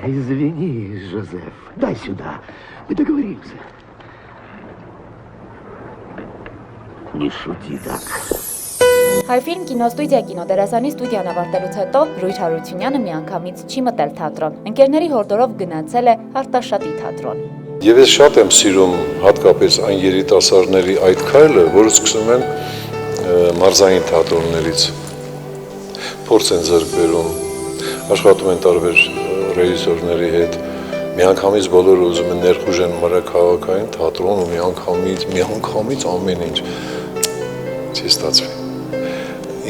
Извини, Жозеф. Дай сюда. Мы договоримся. Не шути так. Հայֆիլմ կինոստուդիա կինոդերասանի ստուդիան ավարտելուց հետո Ռուհի Հարությունյանը միանգամից չի մտել թատրոն։ Ընկերների հորդորով գնացել է Արտաշատի թատրոն։ Եվ ես շատ եմ սիրում հատկապես այն երիտասարդների այդ քայլը, որը սկսում են մարզային թատրոններից։ Փորձ են ձեռք բերում, աշխատում են տարբեր ռեժիսորների հետ, միանգամից բոլորը ուզում են ներխուժեն մրցակցային թատրոն ու միանգամից ամեն ինչ չի ստացվի։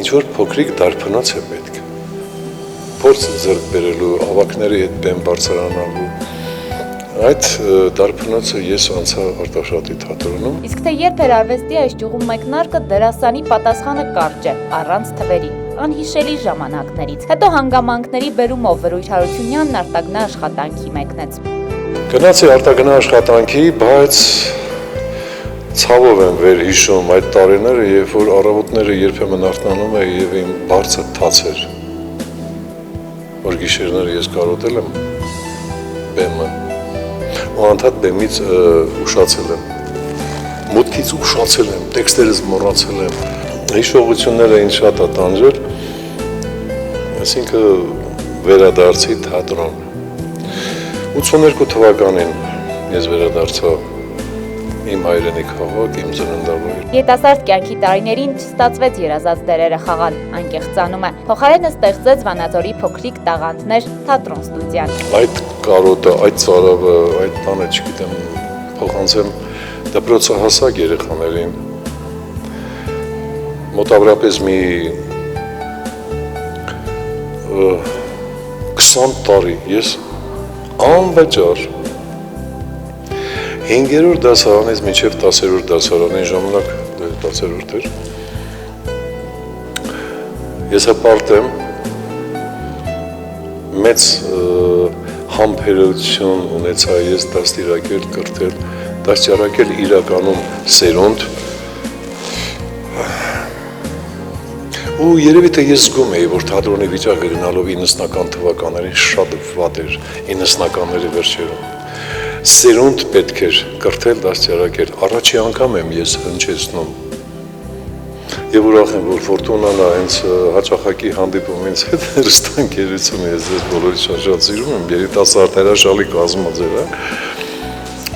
Ինչ որ փոքրիկ դարբնաց է պետք։ Փորձ ձեռք բերելու, ավակների հետ բեմ բարձրանալու։ Այդ դարբնացը ես անցա Արտաշատի թատրոնում։ Իսկ թե երբ էր արվեստի այս ճյուղում մեկնարկը, դերասանի պատասխանը կարճ է, առանց թվերի, անհիշելի ժամանակներից։ Հետո հանգամանքների բերումով Ռուհի Հարությունյանն արտագնա աշխատանքի մեկնեց։ Գնացի արտագնա աշխատանքի, բայց ցավով եմ վերհիշում այդ տարիները, երբ որ առավոտները երբեմն արթնանում էի եւ իմ բարձը թաց էր։ Որ գիշերները ես կարոտել եմ բեմը։ Ու անդադ բեմից ուշացել եմ, մոտքից ուշացել եմ, տեքստերս մոռացել եմ, հիշողությունները ինձ շատ տանջել, այսինքն վերադարձի թատրոն։ 82 թվականին ես վերադարձա իմ հայրենի քաղաք, իմ ծննդավայր։ Երիտասարդ կյանքի տարիներին չստացվեց երազած դերերը խաղալ, անկեղծանում է։ Փոխարենը ստեղծեց Վանաձորի փոքրիկ տաղանդներ թատրոն ստուդիան։ Այդ կարոտը, այդ ծարավը, այդ բանը, չգիտեմ, փոխանցեմ դպրոցահասակ երեխաներին։ Մոտավորապես մի 20 տարի ես անվճար 5-րդ դասարանից մինչև 10-րդ դասարանին ժամանակ 10-րդ էր։ Ես հպարտ եմ մեծ համբերություն ունեցա ես դաստիարակել, կրթել, դաստիարակել իրականում սերունդ։ Ու երևի թե ես զգում էի, որ թատրոնի վիճակը գնալով 90-ական թվականներին շատ վատ էր, 90-ականների վերջերում։ Սերունդ պետք էր կրթել, դաստիարակել։ Առաջի անգամ եմ ես հնչեցնում։ Եվ ուրախ եմ, որ Ֆորտունան հենց հաճախակի հանդիպում ինձ հետ հեռուստաընկերություն է, ես բոլորից շատ սիրում եմ, երիտասարդ հրաշալի կազմած էր,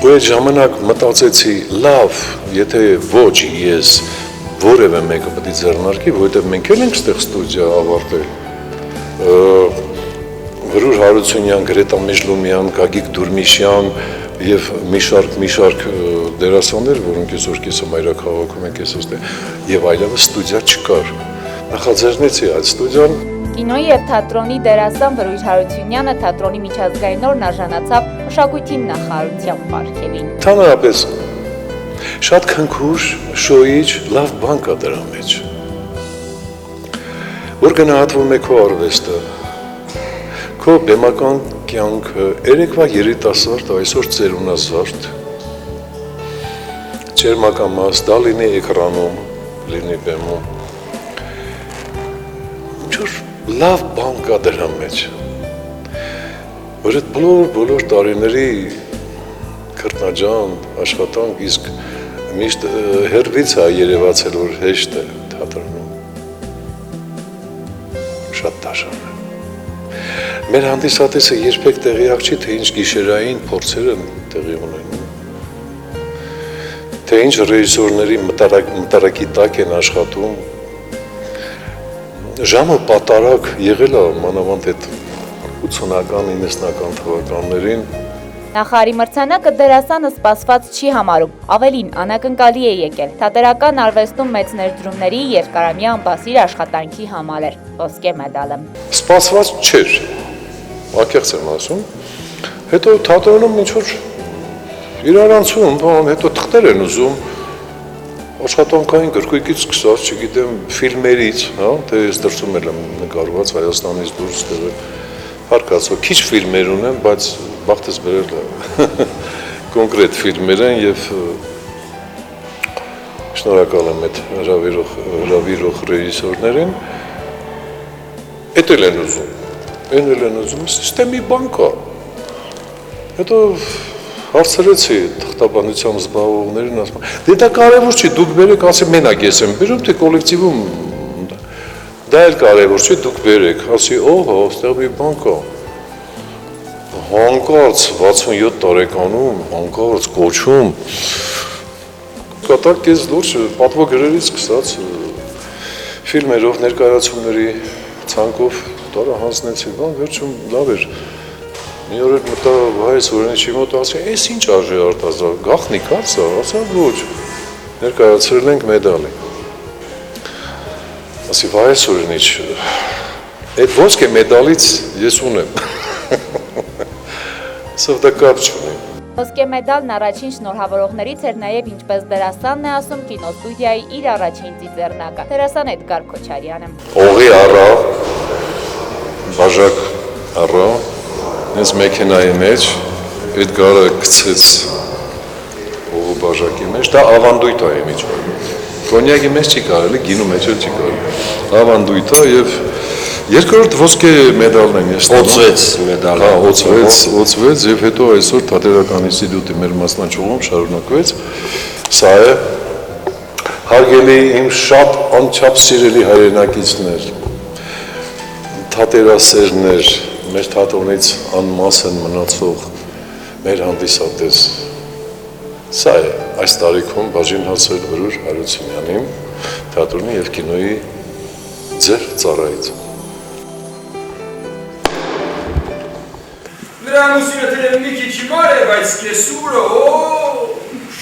ու այդ ժամանակ մտածեցի, լավ, եթե ոչ ես որևէ մեկը պետք է ձեռնարկի, որովհետև մենք էլ ենք ստեղ ստուդիա ավարտել։ Ռուհի Հարությունյան, Գրետա Մեժլումյան, Գագիկ Դուրմիշյան եւ մի շարք դերասաններ, որոնք այսօր կեսը մայրաքաղաքում են, կեսը ստե եւ այլևս ստուդիա չկար։ Նախաձեռնեցի այդ ստուդիան։ Կինոյի եւ թատրոնի դերասան Ռուհի Հարությունյանը թատրոնի միջազգային օրն արժանացավ մշակույթի նախարարության պարգևին։ Ընդհանրապես շատ քնքուշ, շոյիչ, լավ բան կա դրա մեջ։ Որ գնահատվում է քո արվեստը, քո բեմական կյանքը, երեկվա երիտասարդ, այսօր ծերունազարդ, ճերմակամաս, դա լինի էկրանում, լինի բեմում, ինչ-որ լավ բան կա դրա մեջ, որ այդ բոլոր տարիների քրտնաջան, աշխատանք, իսկ միշտ հերվից է երևացել, որ հեշտ է թատրոնում, շատ դաժան է։ Մեր հանդիսատեսը երբեք տեղյակ չի, թե ինչ գիշերային փորձեր են տեղի ունենում, թե ինչ ռեժիսորների մտարակի տակ են աշխատում, ժամը պատարակ եղել է մանավանդ այդ 80-ական, 90-ական թվականներին։ Նախարարի մրցանակը դերասանը սպասված չի համարում, ավելին անակնկալի է եկել, թատերական արվեստում մեծ ներդրումների երկարամյա ամբասիր աշխատանքի համար էր, ոսկե մեդալը։ Սպասված չէր, ակեղծ եմ ասում, հետո թատրոնում ինչ-որ իրարանցում, հետո թղթեր են ուզում, աշխատանքային գրքույկից սկսած, չգիտեմ, ֆիլմերից, թե ես դրսում եմ նկարված Հայաստանից դուրս տեղել, հարկացող, քիչ ֆիլմեր ունեմ, բայց բախտս բերել է կոնկրետ ֆիլմեր են և շնորհակալ եմ այդ հրավիրող ռեժիսորներին, էդ էլ են ուզում, Են էլ են ուզում, ստե մի բան կա։ Հետո հարցրեցի թղթաբանությամբ զբաղվողներին, ասում դե դա կարևոր չի, դուք բերեք, ասի մենակ ես եմ բերում, թե կոլեկտիվում դա էլ կարևոր չի, դուք բերեք, ասի օհո, ստեղ մի բան կա։ Հանկարծ 67 տարեկանում, հանկարծ կոչում, կատակ կեզ լուրջ պատվոգրերից սկսած ֆիլմերով ներկայացումների ցանկով տարա հանձնեցի, բան վերջում լավ էր։ Մի օր էլ մտա Վահե Սուրենիչի մոտ, ասի, «Էս ինչ արժի արտազա, գաղտնիք ա սա», ասա ոչ, ներկայացրել ենք մեդալի։ Ասի, Վահե Սուրենիչ, այդ ոսկե մեդալից ես ունեմ։ Սով դա կապ չունի։ Ոսկե մեդալն առաջին շնորհավորողներից էր նաև ինչպես դերասանն է ասում կինոստուդիայի իր առաջին ծիծեռնակը, դերասան Էդգար Քոչարյանը։ Օղի առա, բաժակ առա, ես մեքենայի մեջ, Էդգարը գցեց օղու բաժակի մեջ, դա ավանդույթ է իմիջ։ Կոնյակի մեջ չի կարելի, գինու մեջ էլ չի կարելի։ Ավանդույթ է եւ երկրորդ ոսկե մեդալն եմ ես ստանում։ Օծվեց մեդալը։ Հա, օծվեց եւ հետո այսօր Թատերական ինստիտուտի մեր մասնաճյուղում շարունակվեց։ Սա է հարգելի իմ շատ անչափ սիրելի հայրենակիցներ, թատերասերներ, մեր թատրոնից անմաս են մնացող մեր հանդիսատես։ Սա է այս տարիքում բաժին հասել Վրուժ Հարությունյանին թատրոնի եւ կինոյի ձեր ծառայից։ Նրա մուսինը մի քիչ մար է, բայց կեսուրը,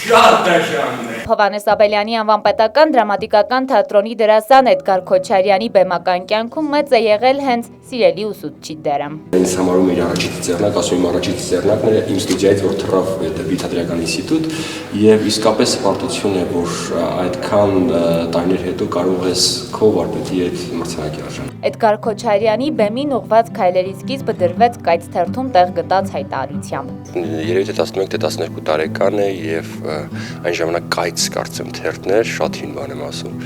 շատ դաշանն է։ Հովհաննես Աբելյանի անվան պետական դրամատիկական թատրոնի դերասան Էդգար Քոչարյանի բեմական կյանքում մեծ է եղել հենց սիրելի ուսուցչի դերը։ Ինձ համարում էր առաջի ծիծեռնակ, ասում եմ առաջի ծիծեռնակն էր իմ ստուդիայից, որ թռավ դեպի Թատերական ինստիտուտ եւ իսկապես հպարտություն է, որ այդքան տարիներ հետո կարող ես քո վարպետի հետ մրցանակի արժան։ Էդգար Քոչարյանի բեմին ուղված քայլերի սկիզբը դրվեց Կայծ թերթում տեղ գտած հայտարարությամբ։ Երևի թե 11 թե 12 տարեկան է եւ այն ժամանակ Կայծ կարծեմ թերթն էր, շատ հին բան եմ ասում։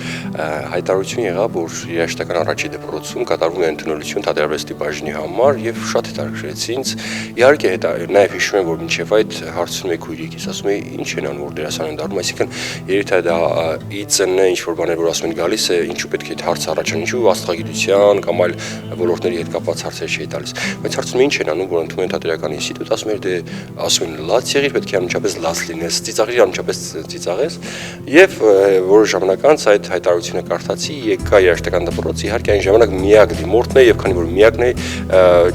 Հայտարարություն եղավ, որ երաժշտական առաջի դպրոցում կատարվում է ընդունելություն թատերարվեստի բաժնի համար եւ շատ հետաքրքրեց ինձ։ Իհարկե նաեւ հիշում եմ, որ մինչեւ այդ հարցնում եք քույրիկից, ասում էի ինչ են անում, որ դերասան են դառնում, այսինքն երևի թե դա իծն է, ինչ որ բաներ որ ասում են գալիս է, ինչու պետք է այդ հարցը առաջան, ինչու աստղագիտության կամ այլ ոլորտների հետ կապված հարցեր չի տալիս։ Բայց հարցնում ինչ են անում, որ ընդունում են Թատերական ինստիտուտ, ասում էր դե ասում են լաց եղիր, պետք է անմիջապես լաց լինես, ծիծաղիր անմիջապես ծիծաղես։ Եվ որոշ ժամանակ անց այդ հայտարարությունը կարդացի, եկա երաժշտական դպրոց, իհարկե այն ժամանակ միակ դիմորդն է եւ քանի որ միակն է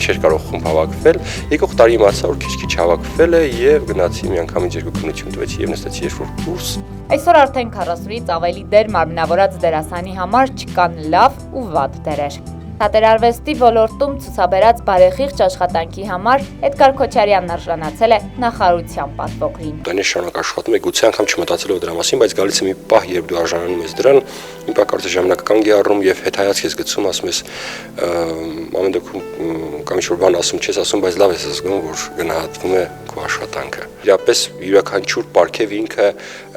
չէր կարող խումբ հավաքվել, եկող տարի իմացա որ քիչ-քիչ հավաքվել է եւ գնացի մի անգամից երկու քննություն տվեցի եւ նստեցի երրորդ կուրս։ Այսօր արդեն 40-ից ավելի դեր մարմնավորած դերասանի համար չկան լավ ու վատ դերեր։ Թատերարվեստի ոլորտում ցուցաբերած բարեխիղճ աշխատանքի համար Էդգար Քոչարյանն արժանացել է նախարարության պատվոգրին։ Դրանից շարունակ աշխատում եմ, գուցե անգամ չմտածելով դրա մասին, բայց գալիս է մի պահ, երբ դու արժանանում ես դրան, իմ պակարդը ժամանակ կանգ է առնում եւ հետայացք ես գցում, ասում ես ամեն դեպքում կամ ինչ-որ բան ասում չես ասում, բայց լավ ես զգում, որ գնահատվում է քո աշխատանքը։ Իրապես յուրաքանչյուր պարգև ինքը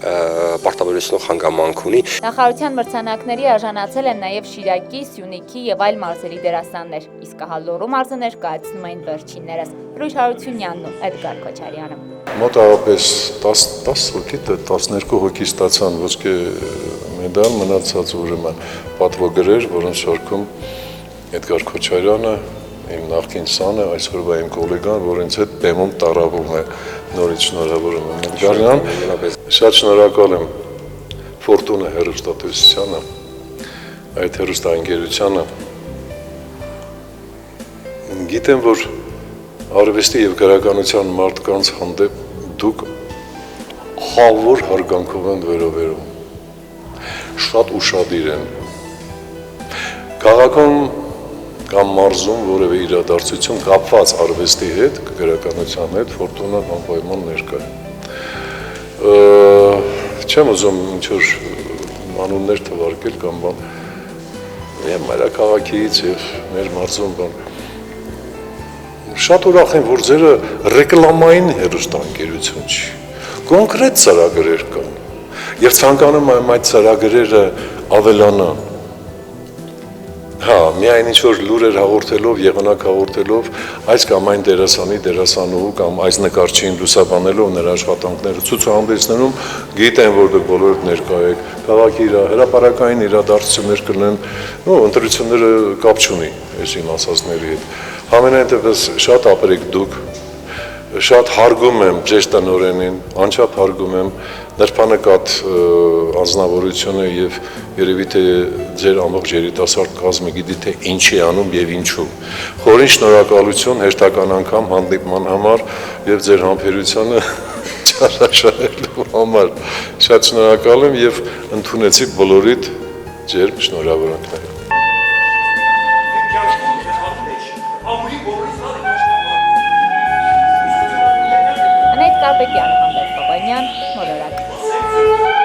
պարտավորեցնող հանգամանք ունի։ Նախարարության մրցանակների արժանացել են նաև Շիրակի, Սյունիքի եւ այլ մարզերի դերասաններ, իսկ հալորու մարզը ներկայացնում էին վերջիններս Վրուժ Հարությունյանն ու Էդգար Քոչարյանը։ Մոտավորապես 10 հոգի, 12 հոգի ստացան ոսկե մեդալ, մնացած ուրեմն պատվոգրեր, որոնց շարքում Էդգար Քոչարյանը, իմ նախկին սանը, այսօրվա իմ գոլեգան, որ ինձ հետ բեմում տարավում է, նորից շնորհավորում եմ Էդգարյան, շատ շնորհակալ եմ Ֆորտունա հեռուստատեսությանը, այդ հեռուստաընկերությանը։ Գիտեմ, որ արվեստի եւ գրականության մարդկանց հանդեպ դուք խավոր հարգանքով են վերաբերում, շատ ուշադիր են։ Քաղաքում կամ մարզում որևէ իրադարձություն կապված արվեստի հետ, գրականության հետ, Ֆորտունան անպայման ներկա է։ Չեմ ուզում ինչ-որ անուններ թվարկել կամ բան, եւ մայրաքաղաքից եւ մեր մարզում բան։ Շատ ուրախ եմ, որ ձերը ռեկլամային հեռուստաընկերություն չի, կոնկրետ ծրագրեր կան եւ ցանկանում եմ այդ ծրագրերը ավելանան։ Հա, միայն ինչ-որ լուրեր հաղորդելով, եղանակ հաղորդելով, այս կամ այն դերասանի, դերասանուհու կամ այս նկարչին լուսաբանելով նրա աշխատանքները ցուցահանդեսներում գիտեն, որ դուք բոլորդ ներկա եք, քաղաքի հրապարակային իրադարձություններ կլինեն, ընտրությունները կապ չունի այս իմ ասածների հետ։ Համենայն դեպս շատ ապրեք դուք, շատ հարգում եմ ձեր տնօրենին, անչափ հարգում եմ նրբանկատ անձնավորությունը եւ երևի թե ձեր ամբողջ երիտասարդ կազմը գիտի թե ինչ է անում եւ ինչու։ Խորին շնորհակալություն հերթական անգամ հանդիպման համար եւ ձեր համբերությունը ճանաչելու համար։ Շատ շնորհակալ եմ եւ ընդունեցի բոլորիդ ձեր շնորհավորանքները։ Անետ Կարպետյան, Հանդես Բաբանյան, Մոլորակ։